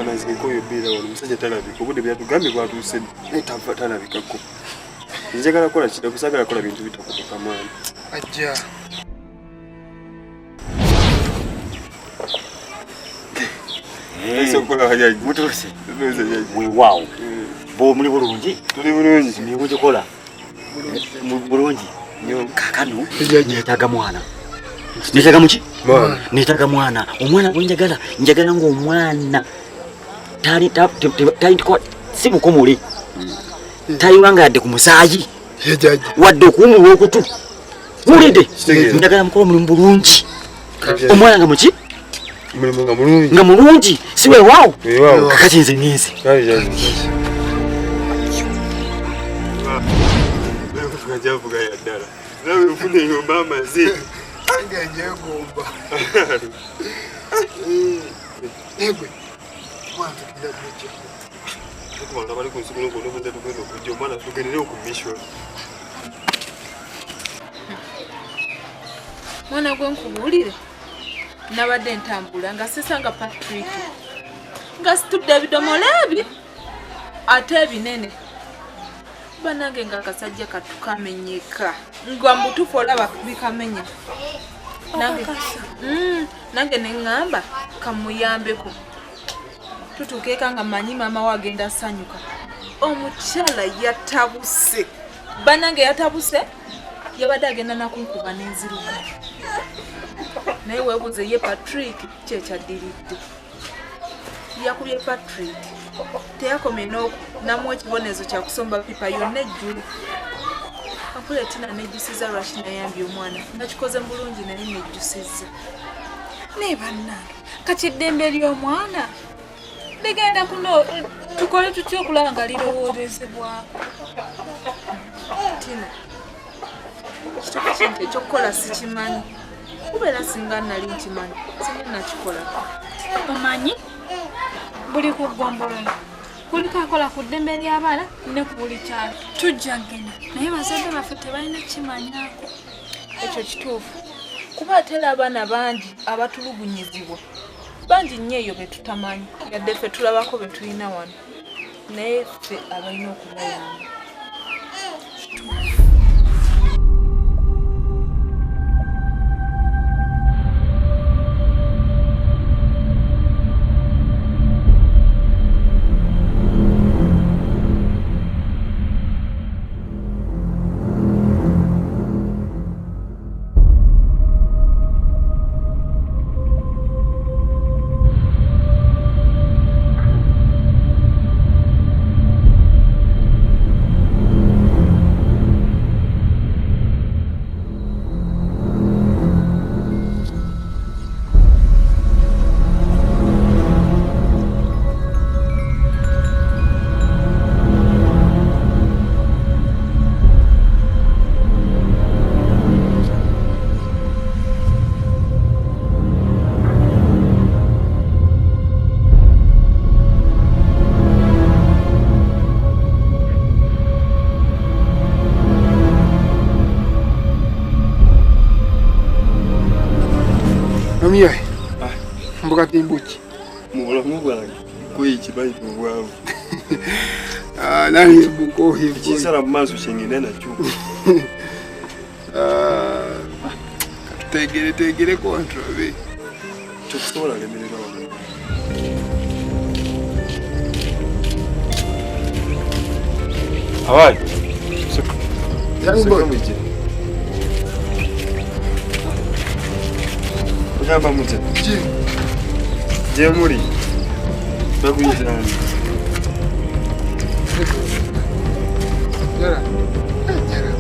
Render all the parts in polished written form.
Banazikoyo bila wano musajja talabika obudde byatugambye bwatuuse netava talabikako njagala kola kida kusagala kola bintu bitakutuka maani ajja sokola hajaji mutose wow bo muli bulungi tuli bulungi ni mujikola bulungi nyo kakano netaga mwana netaga muki netaga mwana omwana bwenjagala njagala ngo omwana tali ko simu komuli tayi wanga ade kumusaji wadde okumulwa okutu mulide njagala mukolo muli bulungi omwana nga muki nga mulungi siwe wao kakati nze ngenze tukajavuga ya ddala nawe ufune yobama zi ngenje gomba egwe mwana tukija kuchi tukumanga bali kunsukulo ngono bunda tugendo kujja mwana tugenere okumishwa mwana gwe nkubulire nabadde ntambula nga sisanga Patrick nga situdde ebidomola ebiri ate ebinene banange nga akasajja katukamenyeka nga mbutufu olaba bikamenya nange neŋŋamba kamuyambeko tutukeeka nga manyi maama wagenda sanyuka omukyala yatabuse banange yatabuse yabadde agenda nakunkuba n'enziruka naye weebuze ye Patrick kyekyaddiridde yakubye Patrick teyakomye namuwa ekibonezo kyakusomba pipa yonna ejjulu apuletina nejjusiza lwaki nayambye omwana nakikoze bulungi naye nejjusiza naye bannange kati eddembe ly'omwana ligenda kuno tukole tutya okulaba nga lirowoozebwako tina kituko kintu ekyokukola sikimanyi kubeera singa nali nkimanyi singa nakikola omanyi buli kugombolola kuliko akola ku ddembe ly'abaana ne ku buli kyalo tujja genda naye bazadde baffe tebalina kimanyako ekyo kituufu kuba atera abaana bangi abatulugunyizibwa bangi nnyo eyo be tutamanyi yadde ffe tulabako be tulina wano naye ffe abalina okubayamba Mamiya, mbuka timbuchi. Mubulamu bwange kuyichi bayi bwavu. Nani buko hivi. Chisala mmaso shengine na chuko. Tegere control. Chokusola lemelera wana. Awali. Young boy. Ujamba mute. Je muri. Bakuyizana. Jara. Jara.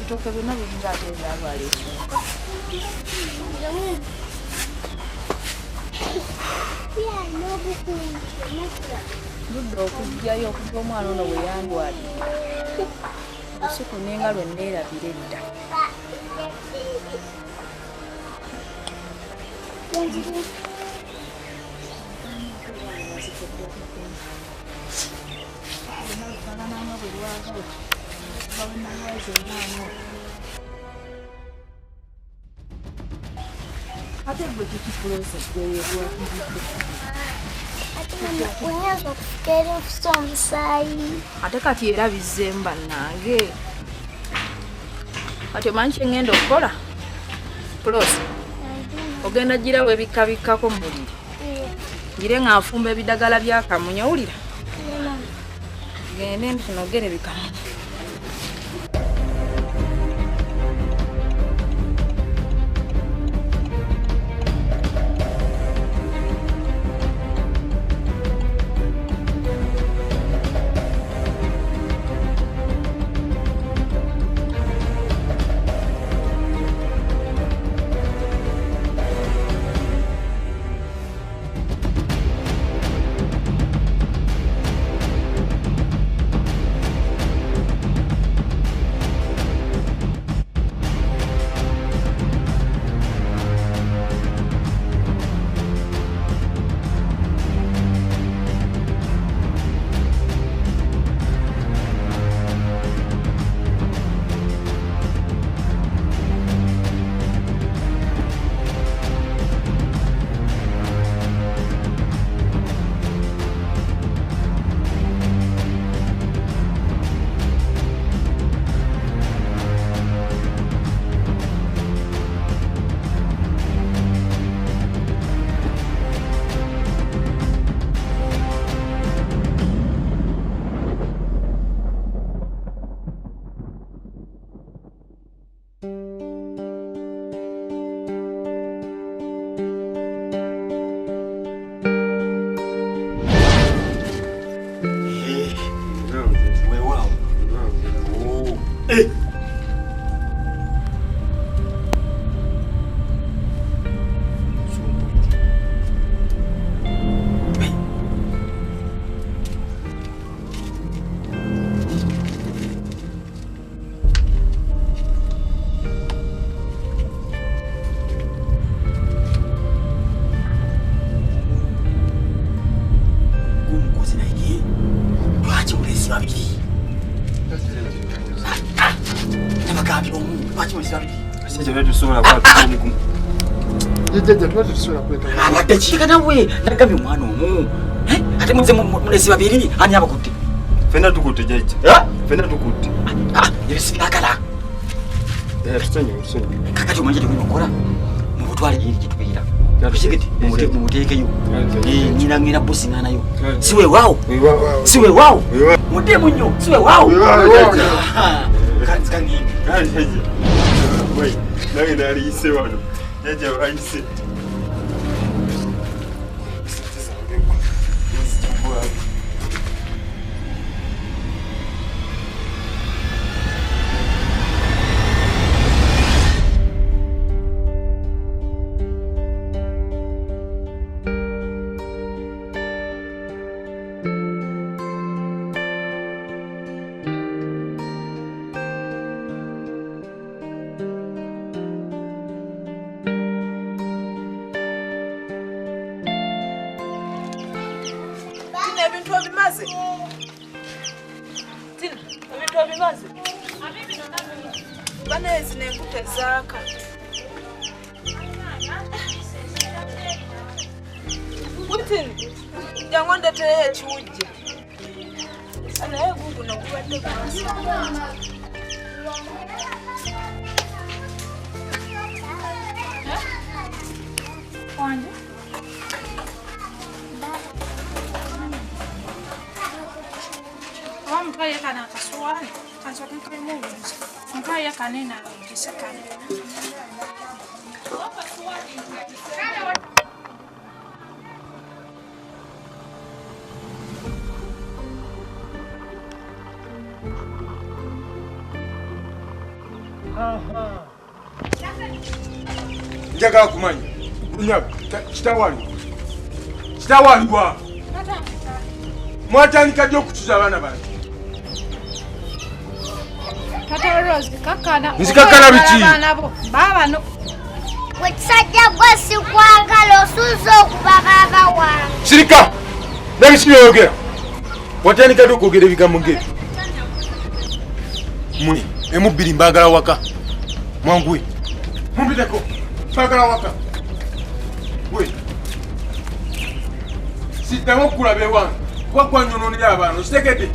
Toka bina binga tenda bali. Yeah, no buku. Budde okujjayo okuva omwana ono we yandwalira. Olusuku nenga lwe neerabira edda. Ate gwe kikipulose unaweza kufikiria ufuso omusaayi. ate kati era bizzeemu bannange. Kati omanyi kye ngenda okukola? Pulose, ogenda girawo ebikkabikkako mu buliri. Ngire nga nfumba ebidagala bya kamunye, owulira? Gende ntunogere bikamunye. Abadde nawe nagambye omwana omu ate muze mulesi babiri ani abakutte fena tukutte jajja fena tukutte ebisi byagala tusonye kakati omanje tekuyinokora mubutwale yiri gitubeera tusigete mumuteekeyo nyina bosi nganayo siwe waawo mutemu nnyo siwe waawo nange naliyise wano jajja ayise Banezi nenkute zaaka. Witini, jangu ndeteyo ekiwujja. Naye guguno gubadde gwansi. Wanje? Mutwaye kana akasuwani kansoke nkamubuuza mutwaye kanena kisekane njagala kumanya bunyago kitawalibwa Mwatandika ddi okutuza abaana bange? Tata Rose kakana. Nzikakana biki? Baba no. Wekisajja gwe sikwagala osuuza okubagaba wange. Sirika! Nabisi by'oyogera. Watandika ddi okwogera ebigambo ng'ebyo? Muni, emu bbiri mbaagala waka. Mwanguwe. Mumpiteko. Mbaagala waka. We. Siddamu okulaba ewange. Kuba gwanyonoonera abaana. Okitegedde?